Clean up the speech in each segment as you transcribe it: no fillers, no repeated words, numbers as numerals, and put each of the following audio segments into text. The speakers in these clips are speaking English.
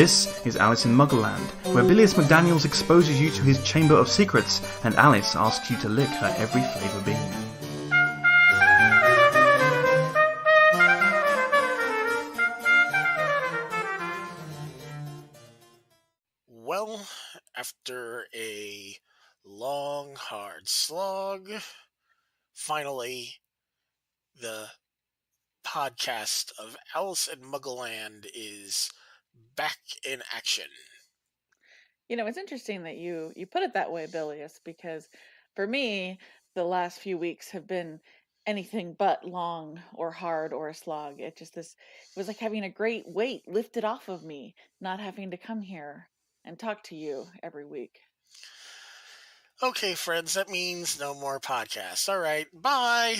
This is Alice in Muggleland, where Billius McDaniels exposes you to his Chamber of Secrets, and Alice asks you to lick her every flavour bean. Well, after a long, hard slog, finally, the podcast of Alice in Muggleland is back in action. You know, it's interesting that you put it that way, Billius, because for me, the last few weeks have been anything but long or hard or a slog. It was like having a great weight lifted off of me, not having to come here and talk to you every week. Okay, friends, that means no more podcasts. All right, bye.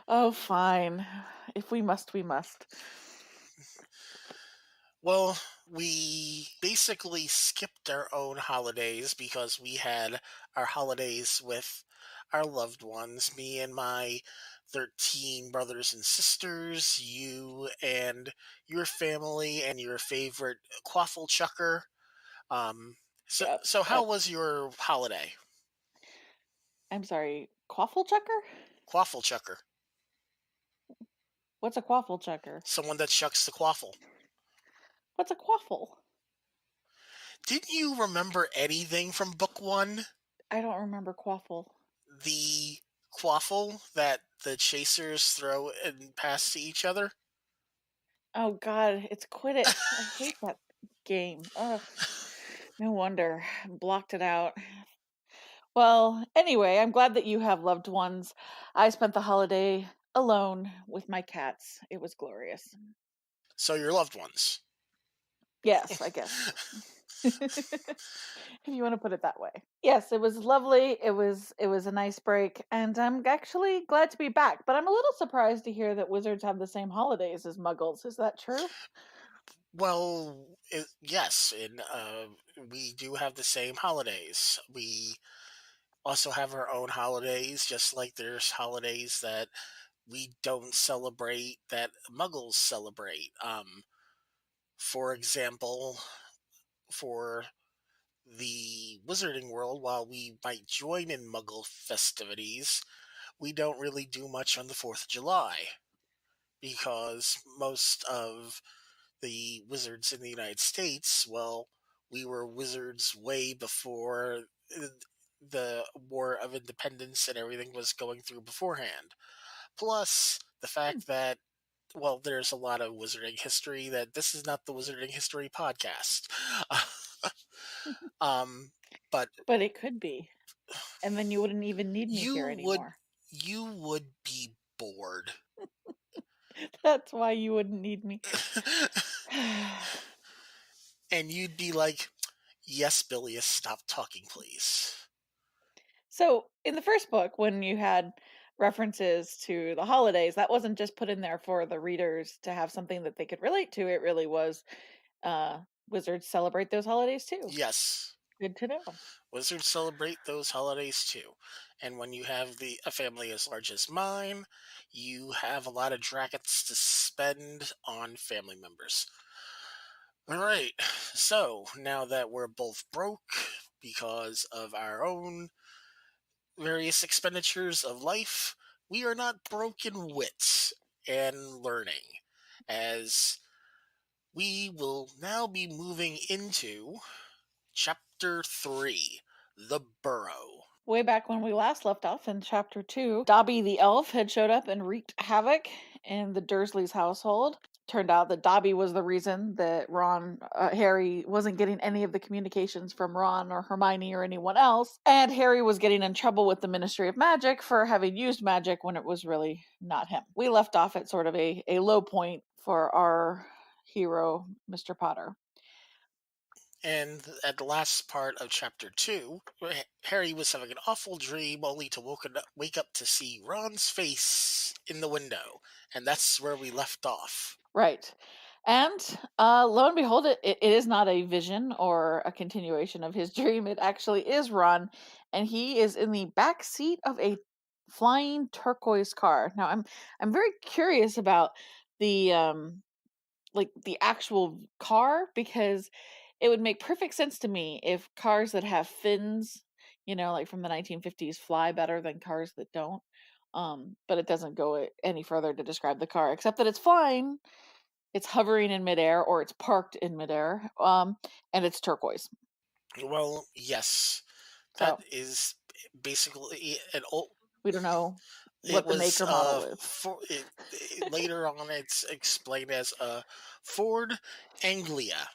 Oh, fine. If we must, we must. Well, we basically skipped our own holidays because we had our holidays with our loved ones, me and my 13 brothers and sisters, you and your family and your favorite quaffle chucker. So, Yep. so how was your holiday? I'm sorry, quaffle chucker? Quaffle chucker. What's a quaffle chucker? Someone that chucks the quaffle. What's a quaffle? Didn't you remember anything from book one? I don't remember quaffle. The quaffle that the chasers throw and pass to each other? Oh God, it's Quidditch. I hate that game. Ugh. No wonder. Blocked it out. Well, anyway, I'm glad that you have loved ones. I spent the holiday alone with my cats. It was glorious. So your loved ones. Yes, I guess. If you want to put it that way. Yes, it was lovely. It was a nice break, and I'm actually glad to be back. But I'm a little surprised to hear that wizards have the same holidays as muggles. Is that true? Well, yes, and we do have the same holidays. We also have our own holidays, just like there's holidays that we don't celebrate that muggles celebrate. For example, for the wizarding world, while we might join in muggle festivities, we don't really do much on the 4th of July because most of the wizards in the United States, well, we were wizards way before the War of Independence and everything was going through beforehand. Plus, the fact that, well, there's a lot of wizarding history that this is not the wizarding history podcast. um, but But it could be. And then you wouldn't even need me here you would anymore. you would be bored. That's why you wouldn't need me. And you'd be like, yes, Billius, stop talking, please. So, in the first book, when you had references to the holidays, that wasn't just put in there for the readers to have something that they could relate to. It really was wizards celebrate those holidays too. Yes. Good to know. Wizards celebrate those holidays too. And when you have a family as large as mine, you have a lot of dragons to spend on family members. All right. So now that we're both broke because of our own various expenditures of life, we are not broken wits and learning, as we will now be moving into Chapter 3, The Burrow. Way back when we last left off in chapter 2, Dobby the elf had showed up and wreaked havoc in the Dursleys' household. Turned out that Dobby was the reason that Harry wasn't getting any of the communications from Ron or Hermione or anyone else, and Harry was getting in trouble with the Ministry of Magic for having used magic when it was really not him. We left off at sort of a low point for our hero, Mr. Potter. And at the last part of Chapter 2, Harry was having an awful dream only to wake up to see Ron's face in the window. And that's where we left off. Right. And lo and behold, it is not a vision or a continuation of his dream. It actually is Ron, and he is in the back seat of a flying turquoise car. Now, I'm very curious about the like the actual car, because it would make perfect sense to me if cars that have fins, like from the 1950s, fly better than cars that don't. But it doesn't go any further to describe the car, except that it's flying, it's hovering in midair, or it's parked in midair, and it's turquoise. Well, yes, that So is basically an old. we don't know It what the was maker model is. later on it's explained as a Ford Anglia.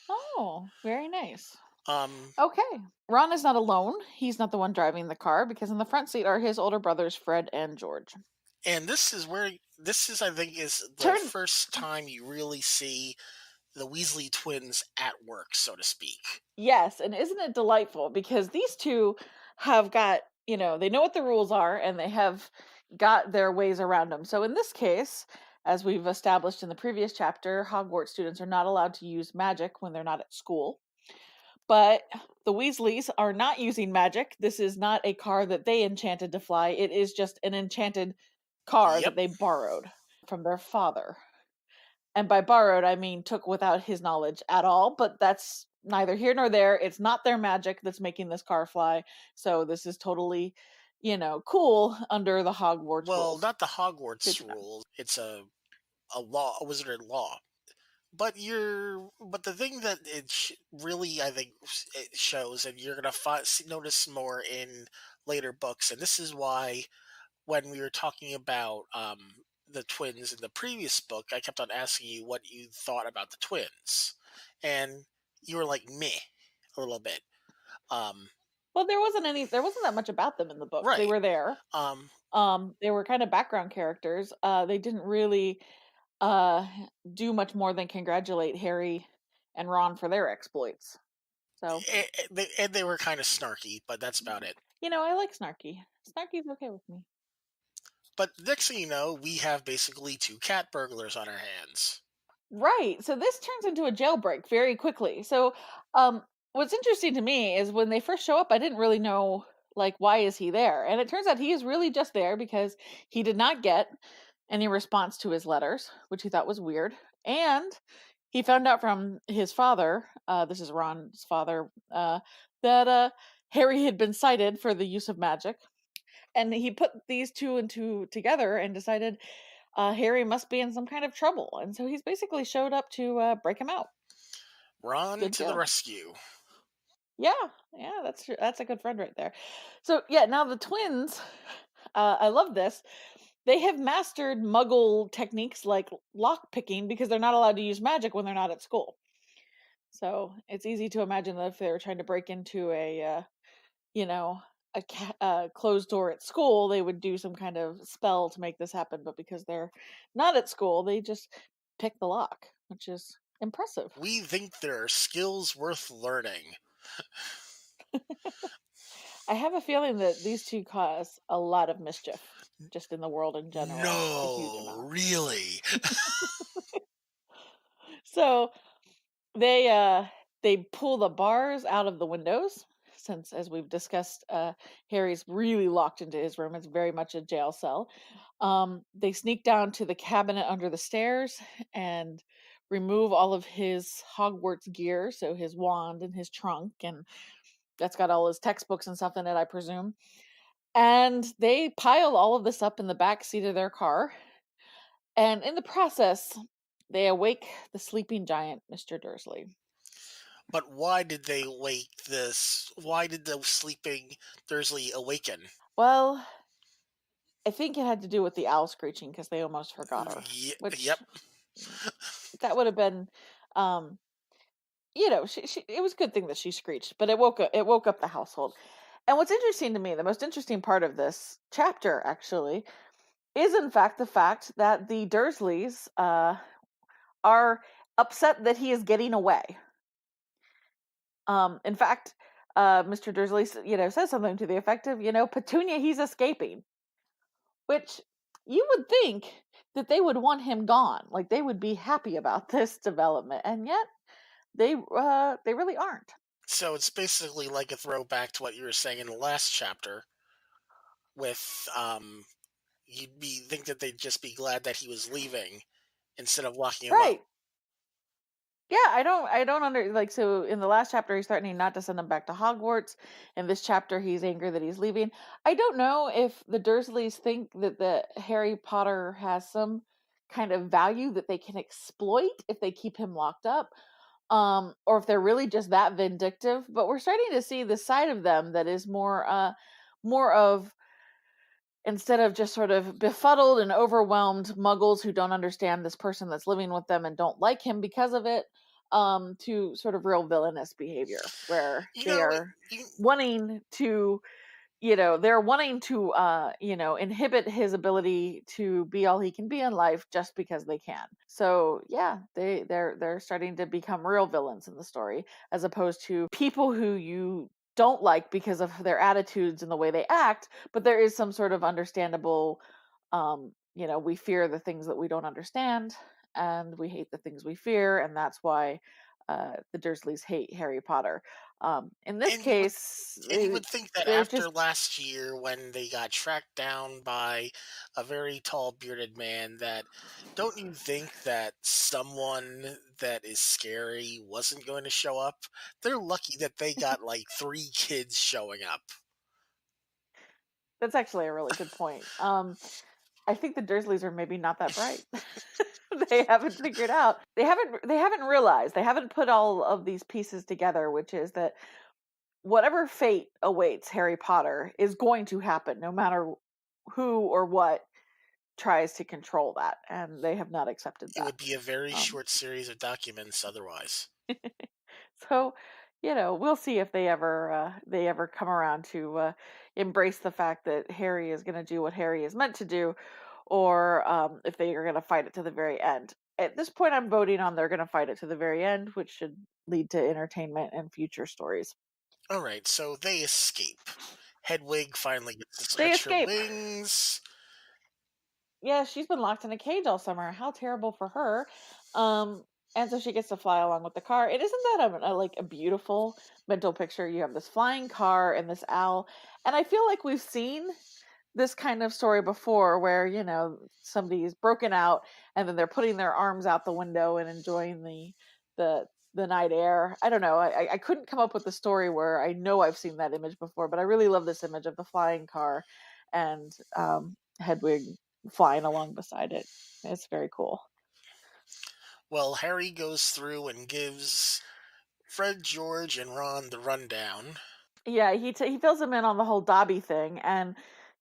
Oh, very nice. Um, Okay. Ron is not alone. He's not the one driving the car, because in the front seat are his older brothers, Fred and George. and this is I think is the Turn first time you really see the Weasley twins at work, so to speak. Yes, and isn't it delightful? Because these two have got, they know what the rules are, and they have got their ways around them. So in this case, as we've established in the previous chapter, Hogwarts students are not allowed to use magic when they're not at school. But the Weasleys are not using magic. This is not a car that they enchanted to fly. It is just an enchanted car that Yep. they borrowed from their father. And by borrowed, I mean took without his knowledge at all, but that's neither here nor there. It's not their magic that's making this car fly. So this is totally, cool under the Hogwarts Well, rules. not the Good Hogwarts to know. rules. It's a law, a wizarded law. But the thing that really I think it shows, and you're gonna notice more in later books, and this is why when we were talking about the twins in the previous book, I kept on asking you what you thought about the twins, and you were like meh a little bit. Um, Well, there wasn't that much about them in the books. They right. were there. Um, They were kind of background characters. They didn't really uh do much more than congratulate Harry and Ron for their exploits. So, and they were kind of snarky, but that's about it. I like Snarky. Snarky's okay with me. But next thing you know, we have basically two cat burglars on our hands. Right. So this turns into a jailbreak very quickly. So, what's interesting to me is when they first show up, I didn't really know, like, why is he there? And it turns out he is really just there because he did not get any response to his letters, which he thought was weird. And he found out from his father, this is Ron's father, that Harry had been cited for the use of magic. And he put these two and two together and decided Harry must be in some kind of trouble, and so he's basically showed up to break him out. Ron Good to the deal. rescue. Yeah, yeah, that's a good friend right there. So yeah, now the twins, I love this. They have mastered Muggle techniques like lock picking because they're not allowed to use magic when they're not at school. So it's easy to imagine that if they were trying to break into you know, closed door at school, they would do some kind of spell to make this happen. But because they're not at school, they just pick the lock, which is impressive. We think there are skills worth learning. I have a feeling that these two cause a lot of mischief just in the world in general, a huge No, amount. really. So they pull the bars out of the windows, since, as we've discussed, Harry's really locked into his room. It's very much a jail cell. They sneak down to the cabinet under the stairs and remove all of his Hogwarts gear, so his wand and his trunk, and that's got all his textbooks and stuff in it, I presume. And they pile all of this up in the back seat of their car, and in the process, they awake the sleeping giant, Mr. Dursley. But why did they wake this? Why did the sleeping Dursley awaken? Well, I think it had to do with the owl screeching because they almost forgot her, which Yep. that would have been, um, she it was a good thing that she screeched, but it woke up the household. And what's interesting to me, the most interesting part of this chapter actually, is in fact the fact that the Dursleys are upset that he is getting away. In fact, Mr. Dursley, says something to the effect of, Petunia, he's escaping. Which you would think that they would want him gone, like they would be happy about this development, and yet they really aren't. So it's basically like a throwback to what you were saying in the last chapter with you'd be think that they'd just be glad that he was leaving instead of locking him up. Right. Yeah, I don't under like so in the last chapter he's threatening not to send him back to Hogwarts. In this chapter he's angry that he's leaving. I don't know if the Dursleys think that the Harry Potter has some kind of value that they can exploit if they keep him locked up. Or if they're really just that vindictive, but we're starting to see the side of them that is more of, instead of just sort of befuddled and overwhelmed muggles who don't understand this person that's living with them and don't like him because of it, to sort of real villainous behavior where You they know, are you, wanting to, they're wanting to inhibit his ability to be all he can be in life just because they can. So yeah, they're starting to become real villains in the story, as opposed to people who you don't like because of their attitudes and the way they act, but there is some sort of understandable, we fear the things that we don't understand, and we hate the things we fear, and that's why the Dursleys hate Harry Potter. In this and you would case, and you would think that they're after just last year, when they got tracked down by a very tall bearded man, that don't you think that someone that is scary wasn't going to show up? They're lucky that they got like three kids showing up. that's actually a really good point. I think the Dursleys are maybe not that bright. They haven't figured out. They haven't realized. They haven't put all of these pieces together, which is that whatever fate awaits Harry Potter is going to happen no matter who or what tries to control that, and they have not accepted It that. would be a very Um, short series of documents otherwise. so, we'll see if they ever come around to embrace the fact that Harry is going to do what Harry is meant to do, or if they are going to fight it to the very end. At this point, I'm voting on they're going to fight it to the very end, which should lead to entertainment and future stories. All right, so they escape. Hedwig finally gets to They stretch her escape. wings. Yeah, she's been locked in a cage all summer. How terrible for her. Um, and so she gets to fly along with the car. It isn't that like a beautiful mental picture. You have this flying car and this owl, and I feel like we've seen this kind of story before, where somebody's broken out and then they're putting their arms out the window and enjoying the the night air. I don't know. I couldn't come up with a story where I know I've seen that image before, but I really love this image of the flying car and Hedwig flying along beside it. It's very cool. Well, Harry goes through and gives Fred, George, and Ron the rundown. Yeah, he fills him in on the whole Dobby thing, and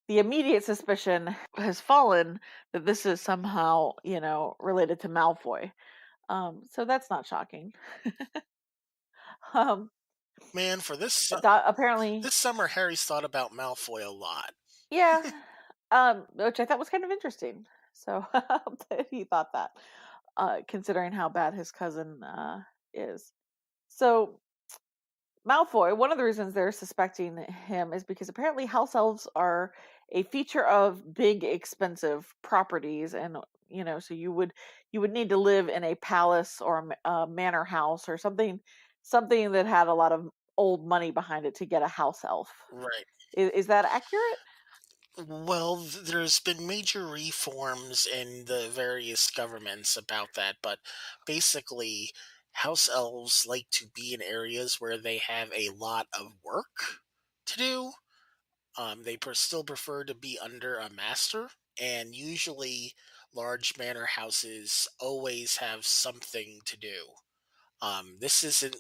the immediate suspicion has fallen that this is somehow related to Malfoy. So that's not shocking. Um, Man, for Apparently, this summer, Harry's thought about Malfoy a lot. yeah. Which I thought was kind of interesting. So that he thought that, considering how bad his cousin is. So Malfoy, one of the reasons they're suspecting him is because apparently house elves are a feature of big, expensive properties, and so you would need to live in a palace or a manor house or something that had a lot of old money behind it to get a house elf. Right. Is that accurate? Well, there's been major reforms in the various governments about that, but basically, house elves like to be in areas where they have a lot of work to do. Still prefer to be under a master, and usually large manor houses always have something to do. This isn't.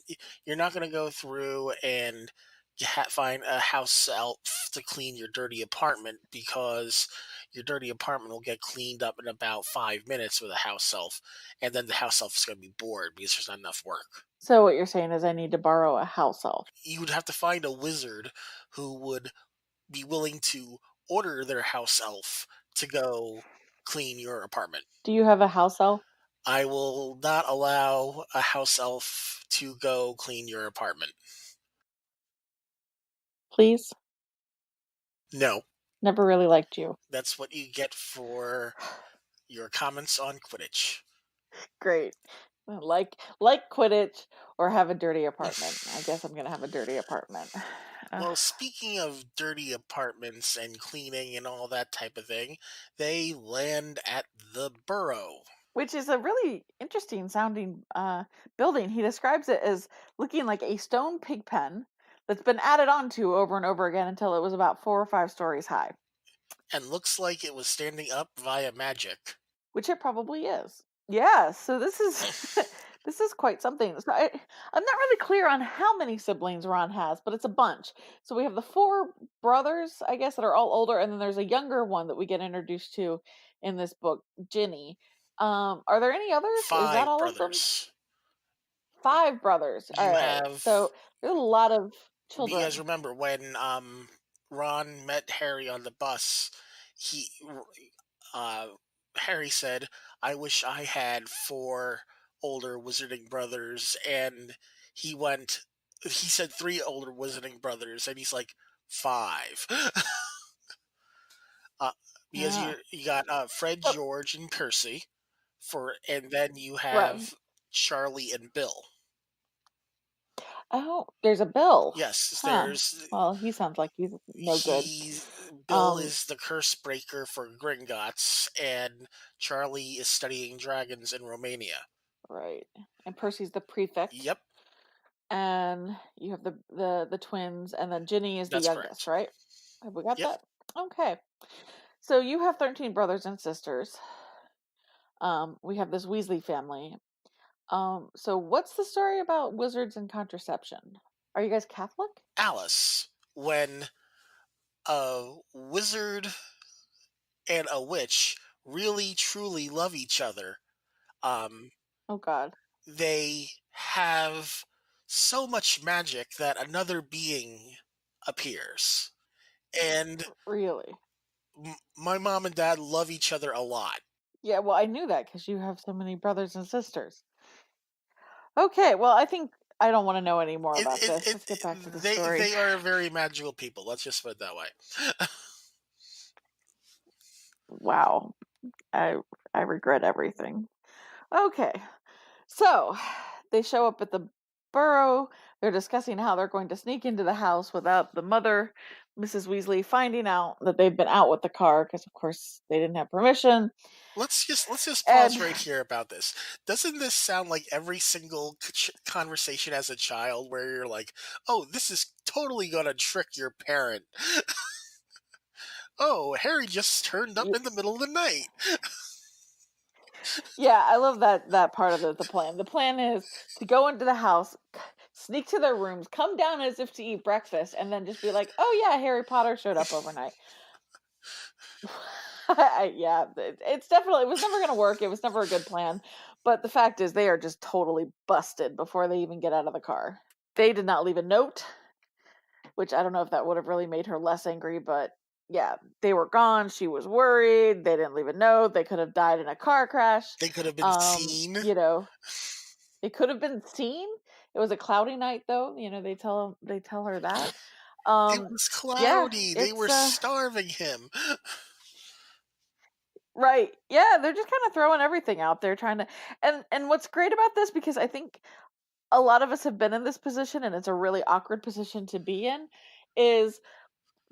You're not going to go through and find a house elf to clean your dirty apartment, because your dirty apartment will get cleaned up in about 5 minutes with a house elf, and then the house elf is going to be bored because there's not enough work. So what you're saying is I need to borrow a house elf. You would have to find a wizard who would be willing to order their house elf to go clean your apartment. Do you have a house elf, I will not allow a house elf to go clean your apartment. please? No, Never really liked you. that's what you get for your comments on Quidditch. Great. Like Quidditch or have a dirty apartment. I guess I'm gonna have a dirty apartment. Well, speaking of dirty apartments and cleaning and all that type of thing, they land at the Burrow. which is a really interesting sounding building. He describes it as looking like a stone pig pen that's been added onto over and over again until it was about 4 or 5 stories high, And looks like it was standing up via magic. which it probably is. Yeah, so this is this is quite something. So I'm not really clear on how many siblings Ron has, but it's a bunch. So we have the 4 brothers, I guess, that are all older, and then there's a younger one that we get introduced to in this book, Ginny. Are there any others? Is that Five all of them? brothers. 5 brothers. All You right. have So there's a lot of you guys children. remember when Ron met Harry on the bus, he uh Harry said, "I wish I had 4 older wizarding brothers," and he went he said 3 older wizarding brothers, and he's like, 5. uh, because Yeah. you got Fred, So, George, and Percy and then you right. have Charlie and Bill. Oh, there's a Bill. Yes, Huh. there's Well, he sounds like he's no good. he Bill Um, is the curse breaker for Gringotts, and Charlie is studying dragons in Romania. right. And Percy's the prefect. Yep, And you have the twins, and then Ginny is the that's youngest, correct. right? Have we got Yep, that? Okay. So you have 13 brothers and sisters. We have this Weasley family. So what's the story about wizards and contraception? Are you guys Catholic? Alice. When a wizard and a witch really truly love each other, um, Oh God, they have so much magic that another being appears. And really? my mom and dad love each other a lot. Yeah, well, I knew that because you have so many brothers and sisters. Okay, well, I think I don't want to know any more It, about it, this. it, Let's get back to the story. they are very magical people. Let's just put it that way. Wow, I I regret everything. Okay, so they show up at the burrow. They're discussing how they're going to sneak into the house without the mother, Mrs. Weasley, finding out that they've been out with the car because, of course, they didn't have permission. Let's just pause And right here about this. Doesn't this sound like every single conversation as a child where you're like, "Oh, this is totally gonna trick your parent." Oh, Harry just turned up y- in the middle of the night. yeah, I love that part of the plan. The plan is to go into the house, sneak to their rooms, come down as if to eat breakfast, and then just be like, "Oh yeah, Harry Potter showed up overnight." Yeah, it's definitely it was never going to work. It was never a good plan. But the fact is, they are just totally busted before they even get out of the car. They did not leave a note, which I don't know if that would have really made her less angry, but yeah, they were gone. She was worried. They didn't leave a note. They could have died in a car crash. They could have been seen. You know, it could have been seen. It was a cloudy night, though. They tell her that. It Um, was yeah, cloudy. They it's were starving him. right. Yeah, they're just kind of throwing everything out there, trying to. And what's great about this, because I think a lot of us have been in this position, and it's a really awkward position to be in, is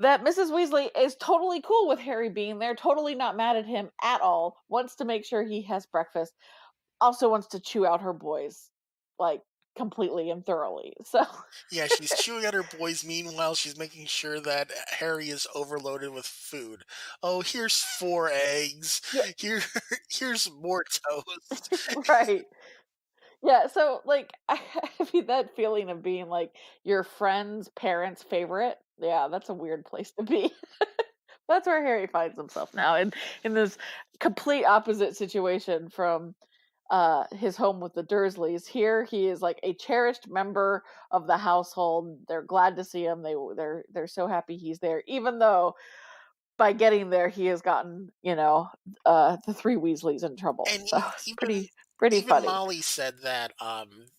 that Mrs. Weasley is totally cool with Harry being there, totally not mad at him at all, wants to make sure he has breakfast, also wants to chew out her boys, like, completely and thoroughly. So, Yeah, she's chewing at her boys. Meanwhile, she's making sure that Harry is overloaded with food. Oh, here's 4 eggs. yeah, Here, here's more toast. right. Yeah, so, like, I mean, that feeling of being, like, your friend's parents' favorite, yeah, that's a weird place to be. That's where Harry finds himself now, in this complete opposite situation from his home with the Dursleys. Here he is like a cherished member of the household. They're glad to see him. They're so happy he's there, even though by getting there he has gotten, the 3 Weasleys in trouble. And So it's even pretty even funny. Molly said that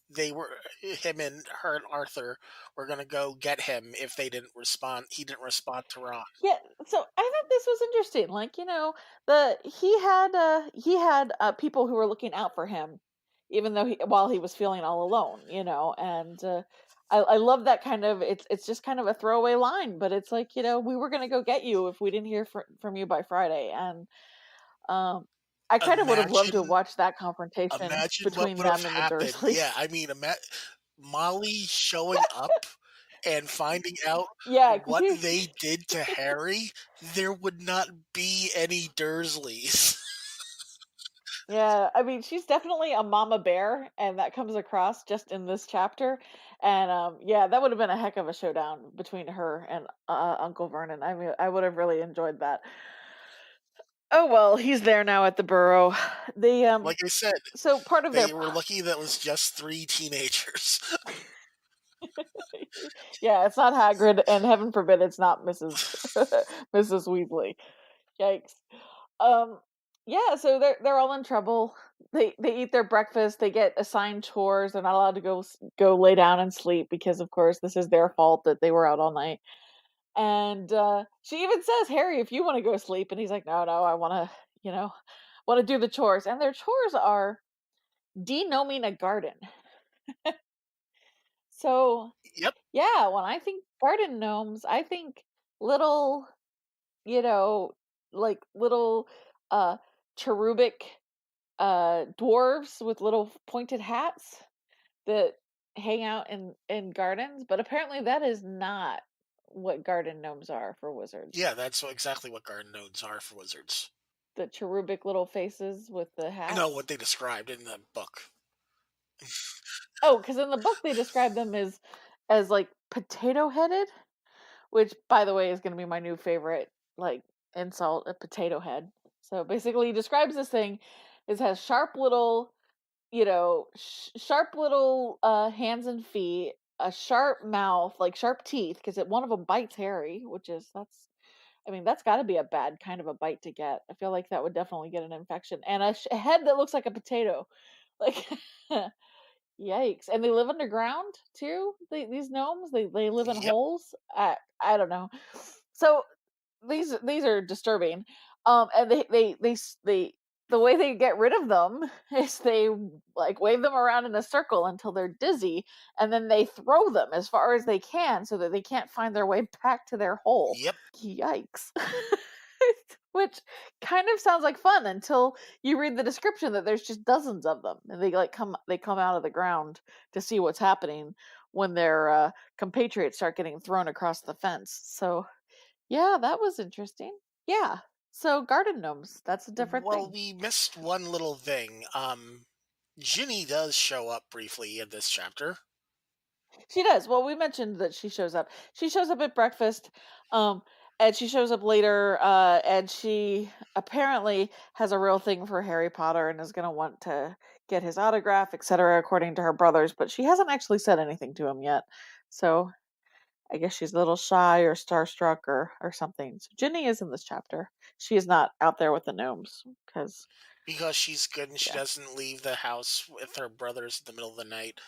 they were him and her and Arthur were gonna go get him if they didn't respond. He didn't respond to Ron. Yeah, so I thought this was interesting. Like, the he had people who were looking out for him, even though while he was feeling all alone, and I love that kind of it's just kind of a throwaway line, but it's like, we were gonna go get you if we didn't hear from you by Friday, and um I kind of would have loved to have Imagine watched that confrontation imagine what between would have them and the happened. Yeah, Dursleys. I mean, Molly showing up and finding out Yeah, because what they did to Harry, there would not be any Dursleys. yeah, I mean, she's definitely a mama bear, and that comes across just in this chapter. And yeah, that would have been a heck of a showdown between her and Uncle Vernon. I mean, I would have really enjoyed that. Oh well, he's there now at the Burrow. They Like I said, so part of their they were lucky that was just 3 teenagers. yeah, it's not Hagrid, and heaven forbid it's not Mrs. Mrs. Weasley. Yikes. Um, yeah, so they're all in trouble. They eat their breakfast. They get assigned chores. They're not allowed to go lay down and sleep because, of course, this is their fault that they were out all night. And she even says, "Harry, if you want to go sleep," and he's like, "No, no, I want to, want to do the chores." And their chores are denoming a garden. So Yep. yeah, when I think garden gnomes, I think little, you know, like little uh cherubic dwarves with little pointed hats that hang out in gardens, but apparently that is not what garden gnomes are for wizards. Yeah, that's exactly what garden gnomes are for wizards. The cherubic little faces with the No, what hats. they described in the book. Oh, because in the book they describe them as like potato headed, which by the way is going to be my new favorite like insult, a potato head. So basically he describes this thing. It has sharp little, sharp little hands and feet, a sharp mouth, like sharp teeth, because one of them bites Harry, which is I mean, that's got to be a bad kind of a bite to get. I feel like that would definitely get an infection, and a head that looks like a potato, like yikes. And they live underground too. These gnomes, they live in Yep. holes. I don't know. So these are disturbing. And they the way they get rid of them is they like wave them around in a circle until they're dizzy, and then they throw them as far as they can so that they can't find their way back to their hole. Yep. Yikes. Which kind of sounds like fun until you read the description that there's just dozens of them, and they come out of the ground to see what's happening when their compatriots start getting thrown across the fence. So yeah, that was interesting. Yeah. So garden gnomes, that's a different Well, thing. we missed one little thing. Ginny does show up briefly in this chapter. She does. Well, we mentioned that she shows up. She shows up at breakfast, um, and she shows up later, and she apparently has a real thing for Harry Potter and is going to want to get his autograph, etc., according to her brothers. But she hasn't actually said anything to him yet. So I guess she's a little shy or starstruck or something. So Ginny is in this chapter. She is not out there with the gnomes because Because she's good and she yeah. doesn't leave the house with her brothers in the middle of the night.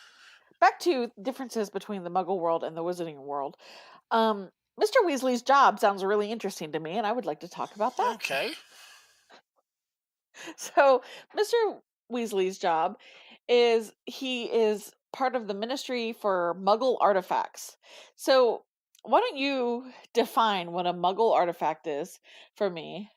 Back to differences between the Muggle world and the Wizarding world. Um, Mr. Weasley's job sounds really interesting to me, and I would like to talk about that. Okay. So, Mr. Weasley's job is he is part of the Ministry for Muggle Artifacts. So, why don't you define what a Muggle artifact is for me,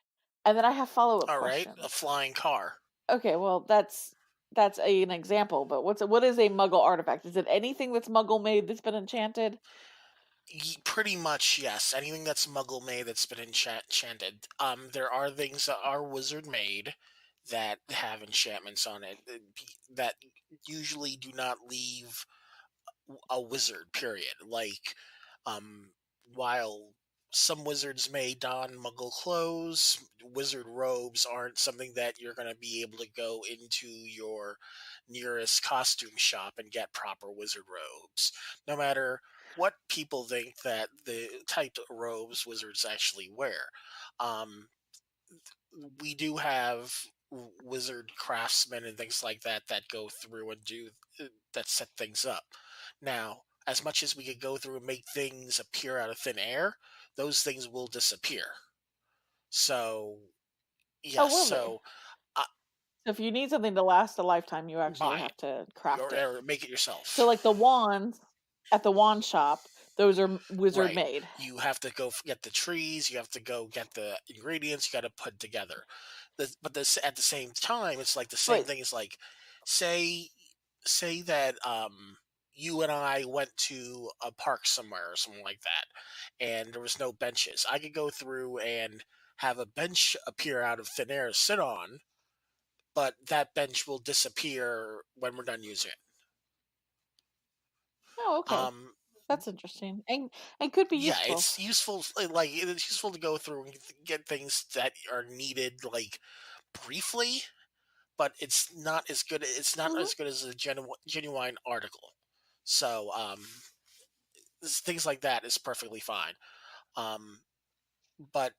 and then I have follow up All right. A questions. flying car. Okay, well that's an example, but what is a Muggle artifact? Is it anything that's Muggle made that's been enchanted? Pretty much, yes. Anything that's muggle made that's been enchanted. There are things that are wizard made that have enchantments on it that usually do not leave a wizard, period. Like, while some wizards may don muggle clothes, wizard robes aren't something that you're going to be able to go into your nearest costume shop and get proper wizard robes. No matter what people think that the type of robes wizards actually wear. Um, we do have wizard craftsmen and things like that that go through and do that set things up. Now, as much as we could go through and make things appear out of thin air, those things will disappear. So, Oh, yes, will they? so uh, So if you need something to last a lifetime, you actually buy have it to craft it. or make it So yourself. like the wands at the wand shop, those are wizard Right. made. You have to go get the trees, you have to go get the ingredients, you got to put together. But this at the same time, it's like the same But thing as like, say say that you and I went to a park somewhere or something like that, and there was no benches. I could go through and have a bench appear out of thin air to sit on, but that bench will disappear when we're done using it. oh, okay. Um, That's interesting. And could be yeah, useful. it's useful. Like it's useful to go through and get things that are needed, like briefly, but it's not as good. It's not Hmm. as good as a genuine article. So things like that is perfectly fine. Um, but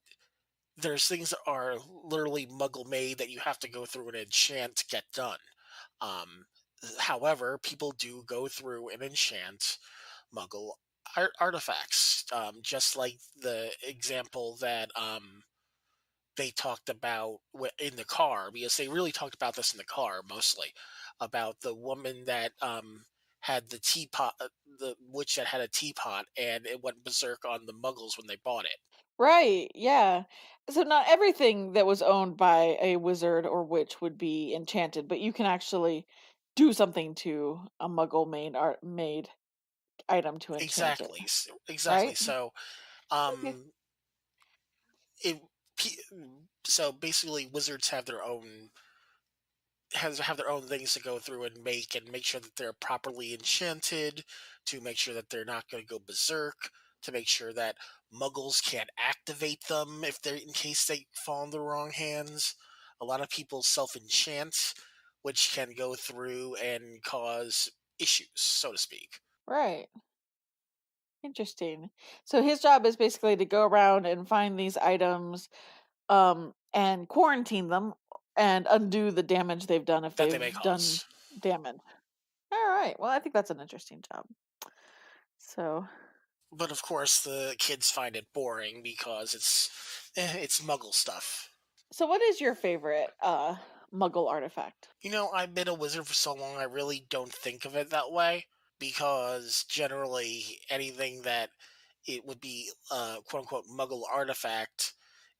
there's things that are literally muggle made that you have to go through and enchant to get done. Um, However, people do go through and enchant muggle artifacts, just like the example that they talked about in the car, because they really talked about this in the car mostly, about the woman that had the teapot, the witch that had a teapot, and it went berserk on the muggles when they bought it. Right, yeah. So not everything that was owned by a wizard or witch would be enchanted, but you can actually do something to a muggle made item to enchant it, Exactly. right? So, Okay. um, it, pe- so basically, wizards have their own things to go through and make sure that they're properly enchanted, to make sure that they're not going to go berserk, to make sure that muggles can't activate them if they're in case they fall in the wrong hands. A lot of people self enchant, which can go through and cause issues, so to speak. Right. Interesting. So his job is basically to go around and find these items, and quarantine them and undo the damage they've done if That they may they've done cause. damage. All right. Well, I think that's an interesting job. So, But of course, the kids find it boring because it's muggle stuff. so what is your favorite muggle artifact? You know, I've been a wizard for so long, I really don't think of it that way, because generally anything that it would be quote unquote muggle artifact,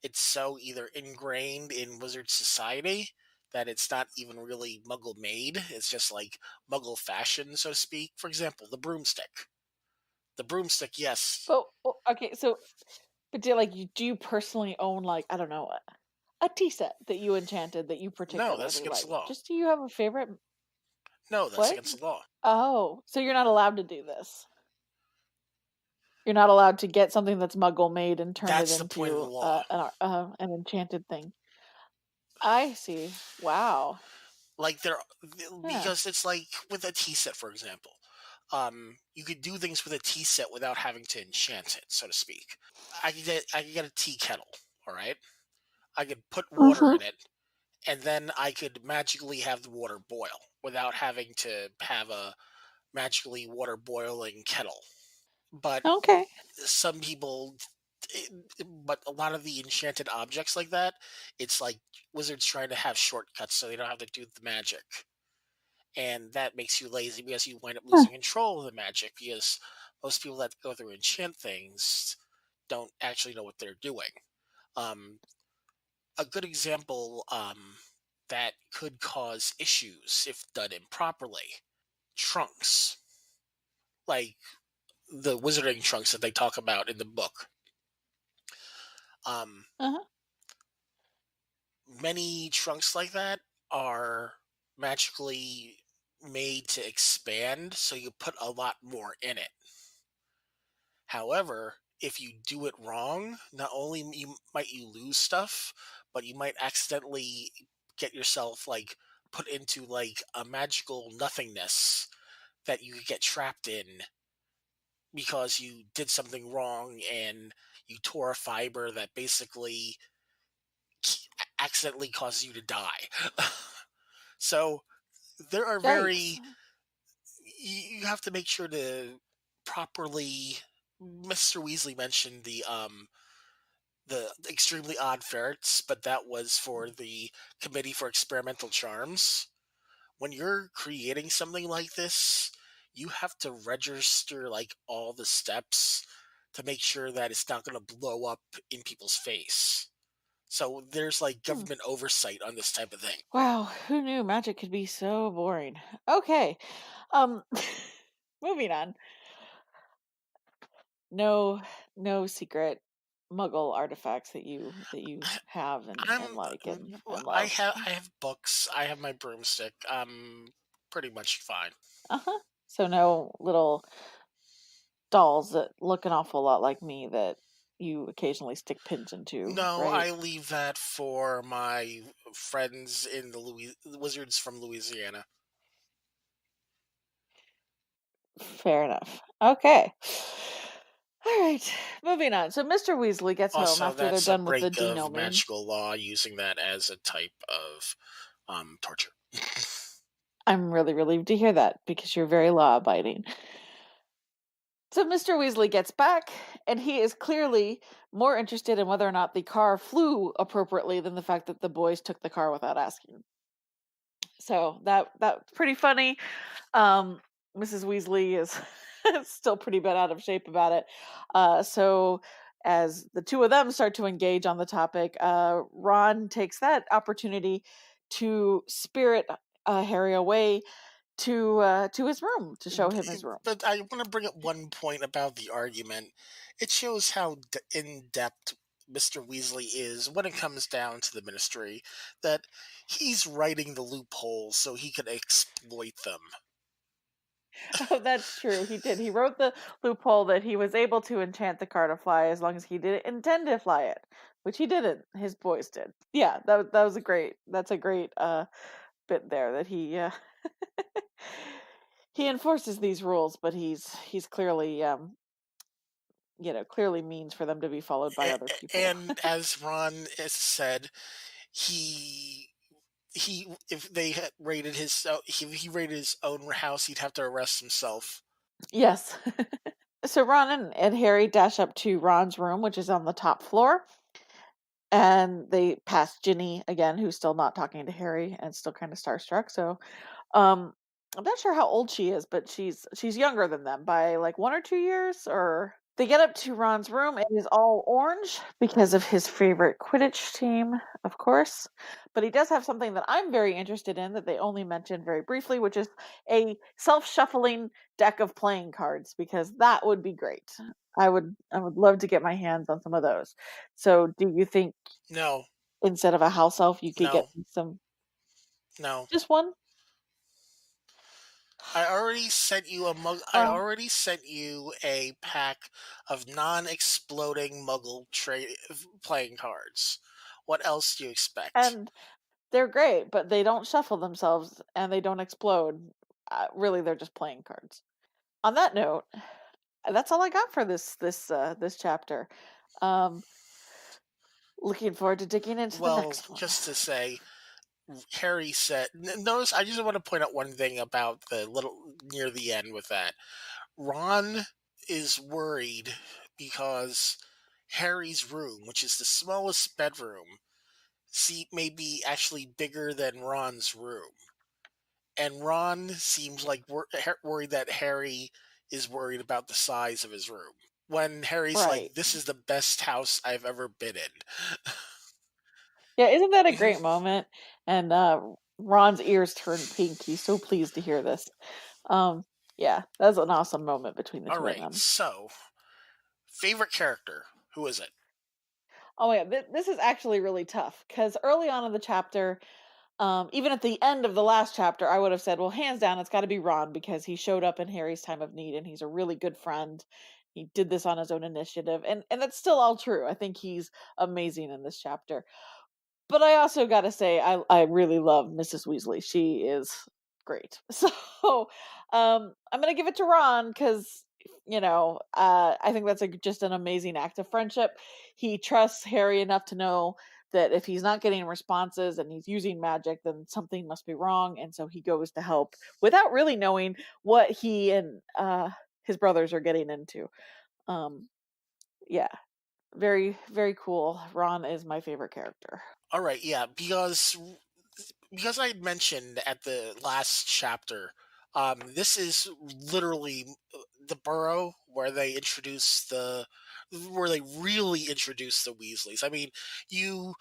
it's so either ingrained in wizard society that it's not even really muggle made. It's just like muggle fashion, so to speak. For example, the broomstick. The broomstick, yes. But okay, so but do you personally own, like, I don't know, a tea set that you enchanted that you No, that's particularly against the like? law. Just do you have a favorite? No, that's What? against the law. Oh, so you're not allowed to do this. You're not allowed to get something that's muggle made and turn it That's the point of the into law. an enchanted thing. I see. Wow. Like there, Yeah. because it's like with a tea set, for example. You could do things with a tea set without having to enchant it, so to speak. I could get a tea kettle, all right? I could put water Mhm. in it, and then I could magically have the water boil without having to have a magically water boiling kettle. But Okay. some people, but a lot of the enchanted objects like that, it's like wizards trying to have shortcuts so they don't have to do the magic. And that makes you lazy because you wind up Huh. losing control of the magic, because most people that go through enchant things don't actually know what they're doing. Um, a good example that could cause issues if done improperly: trunks, like the wizarding trunks that they talk about in the book. Um, Uh-huh. Many trunks like that are magically made to expand, so you put a lot more in it. However, if you do it wrong, not only might you lose stuff, but you might accidentally get yourself like put into like a magical nothingness that you could get trapped in because you did something wrong and you tore a fiber that basically accidentally causes you to die. So there are Yikes. very you have to make sure to properly. Mr. Weasley mentioned the extremely odd ferrets, but that was for the Committee for Experimental Charms. When you're creating something like this, you have to register like all the steps to make sure that it's not going to blow up in people's face. So there's like Hmm. government oversight on this type of thing. Wow, who knew magic could be so boring? Okay. Um moving on. No no secret muggle artifacts that you have and I'm like and I love. have books. I have my broomstick. I'm pretty much fine. Uh-huh. So no little dolls that look an awful lot like me that you occasionally stick pins into, No, right? I leave that for my friends in the Wizards from Louisiana. Fair enough. Okay. All right. Moving on. So Mr. Weasley gets home Also, after they're that's a done with the break of denouement. magical law, using that as a type of torture. I'm really relieved to hear that because you're very law abiding. So Mr. Weasley gets back, and he is clearly more interested in whether or not the car flew appropriately than the fact that the boys took the car without asking. So that's pretty funny. Um, Mrs. Weasley is still pretty bit out of shape about it. So as the two of them start to engage on the topic, Ron takes that opportunity to spirit Harry away to his room to show him his room. But I want to bring up one point about the argument. It shows how in depth Mr. Weasley is when it comes down to the Ministry, that he's writing the loopholes so he can exploit them. Oh, that's true. He did. He wrote the loophole that he was able to enchant the car to fly as long as he didn't intend to fly it, which he didn't. His boys did. Yeah, that was a great. That's a great bit there that he he enforces these rules, but he's clearly clearly means for them to be followed by other people. And as Ron has said, he if they had raided his if he raided his own house, he'd have to arrest himself. Yes. So Ron and Harry dash up to Ron's room, which is on the top floor, and they pass Ginny again, who's still not talking to Harry and still kind of starstruck. So, um, I'm not sure how old she is, but she's younger than them by like 1 or 2 years. Or they get up to Ron's room. It is all orange because of his favorite Quidditch team, of course. But he does have something that I'm very interested in that they only mentioned very briefly, which is a self-shuffling deck of playing cards because that would be great. I would love to get my hands on some of those. So, do you think No, instead of a house elf, you could get no, some no. just one? I already sent you a mug. I Well, already sent you a pack of non-exploding Muggle playing cards. What else do you expect? and they're great, but they don't shuffle themselves and they don't explode. Really, they're just playing cards. On that note, that's all I got for this chapter. Um, Looking forward to digging into the Well, next one. just to say, Harry said. Notice, I just want to point out one thing about the little near the end with that. Ron is worried because Harry's room, which is the smallest bedroom, may be actually bigger than Ron's room. And Ron seems like worried that Harry is worried about the size of his room. When Harry's like, Right. "This is the best house I've ever been in." Yeah, isn't that a Mhm. great moment? And Ron's ears turn pink. He's so pleased to hear this. Um, yeah, that's an awesome moment between the All two of right, them. so favorite character, who is it? Oh yeah, this is actually really tough because early on in the chapter, even at the end of the last chapter, I would have said, well, hands down, it's got to be Ron because he showed up in Harry's time of need and he's a really good friend. He did this on his own initiative, and that's still all true. I think he's amazing in this chapter. But I also gotta say, I really love Mrs. Weasley. She is great. So, I'm gonna give it to Ron because I think that's just an amazing act of friendship. He trusts Harry enough to know that if he's not getting responses and he's using magic, then something must be wrong, and so he goes to help without really knowing what he and his brothers are getting into. Um, yeah, very very cool. Ron is my favorite character. All right, yeah, because I had mentioned at the last chapter, this is literally the Burrow where they really introduce the Weasleys. I mean, you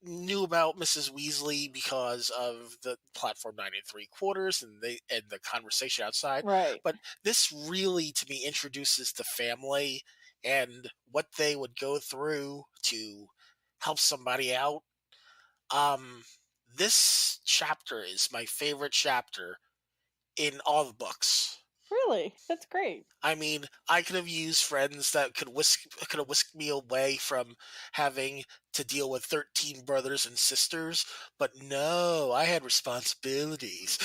knew about Mrs. Weasley because of the platform 9 3/4 and the conversation outside. Right. But this really, to me, introduces the family and what they would go through to help somebody out. Um, this chapter is my favorite chapter in all the books. Really? That's great. I mean, I could have used friends that could have whisked me away from having to deal with 13 brothers and sisters, but no, I had responsibilities.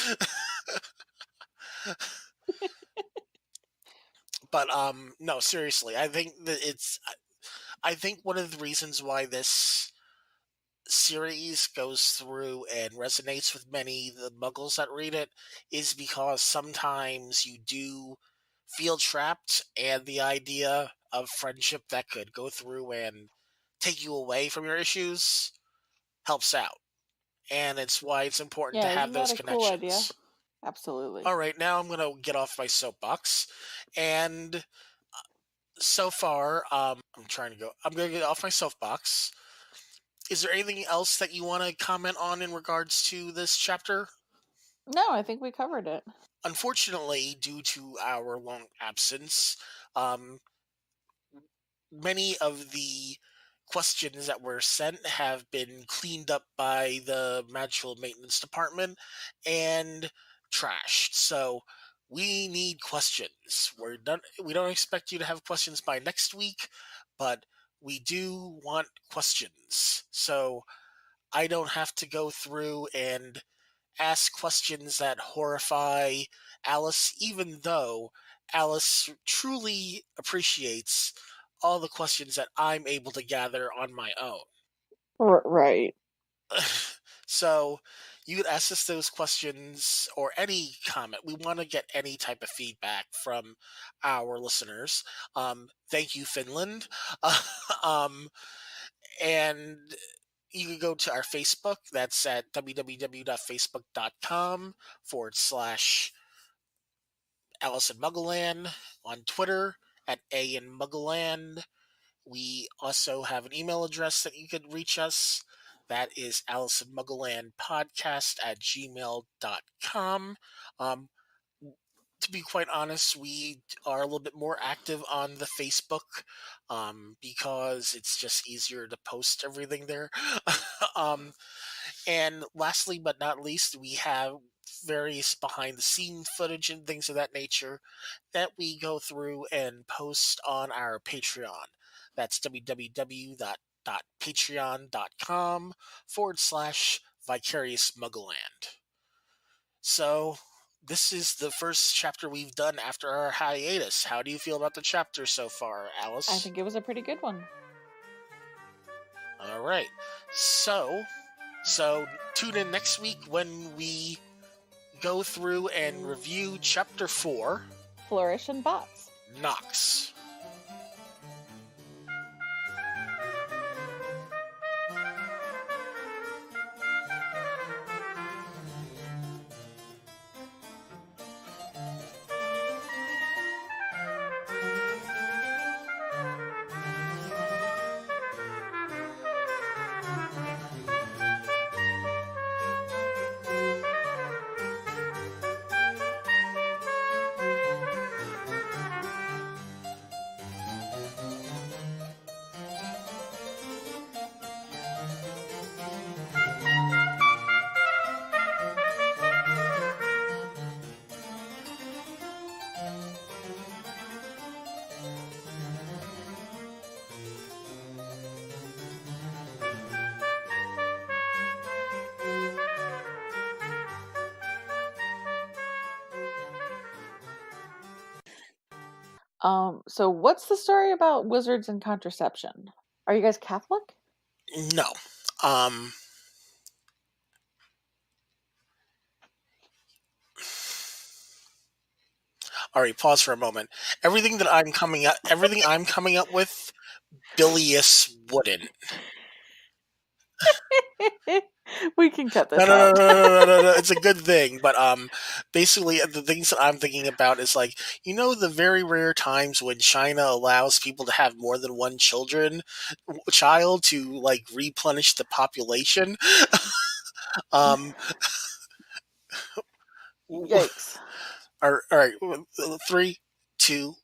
But no, seriously, I think that I think one of the reasons why this series goes through and resonates with many the muggles that read it is because sometimes you do feel trapped, and the idea of friendship that could go through and take you away from your issues helps out, and it's why it's important to Yeah, have isn't that those a cool idea? connections. Absolutely. All right, now I'm going to get off my soapbox, and so far I'm going to get off my soapbox. Is there anything else that you want to comment on in regards to this chapter? No, I think we covered it. Unfortunately, due to our long absence, um, many of the questions that were sent have been cleaned up by the magical maintenance department and trashed. So we need questions. We don't expect you to have questions by next week, but we do want questions. So I don't have to go through and ask questions that horrify Alice, even though Alice truly appreciates all the questions that I'm able to gather on my own. Right. So you could ask us those questions or any comment. We want to get any type of feedback from our listeners. Thank you, Finland. um, and you can go to our Facebook. That's at www.facebook.com/Alice in Muggleland. On Twitter at A in Muggleland. We also have an email address that you could reach us. That is AliceandMugglelandPodcast@gmail.com. Um, to be quite honest, we are a little bit more active on the Facebook because it's just easier to post everything there. um, and lastly, but not least, we have various behind the scene footage and things of that nature that we go through and post on our Patreon. That's www.patreon.com/Vicarious Muggleland. So, this is the first chapter we've done after our hiatus. How do you feel about the chapter so far, Alice? I think it was a pretty good one. All right. So tune in next week when we go through and review chapter 4, Flourish and Bots. Nox. So what's the story about wizards and contraception? Are you guys Catholic? No. All right, pause for a moment. Everything I'm coming up with, Billius wouldn't. We can cut No, this no, no, out. no, no, no, no, no. It's a good thing, but basically the things that I'm thinking about is like the very rare times when China allows people to have more than one child to like replenish the population. Um, Yikes. all right, 3, 2,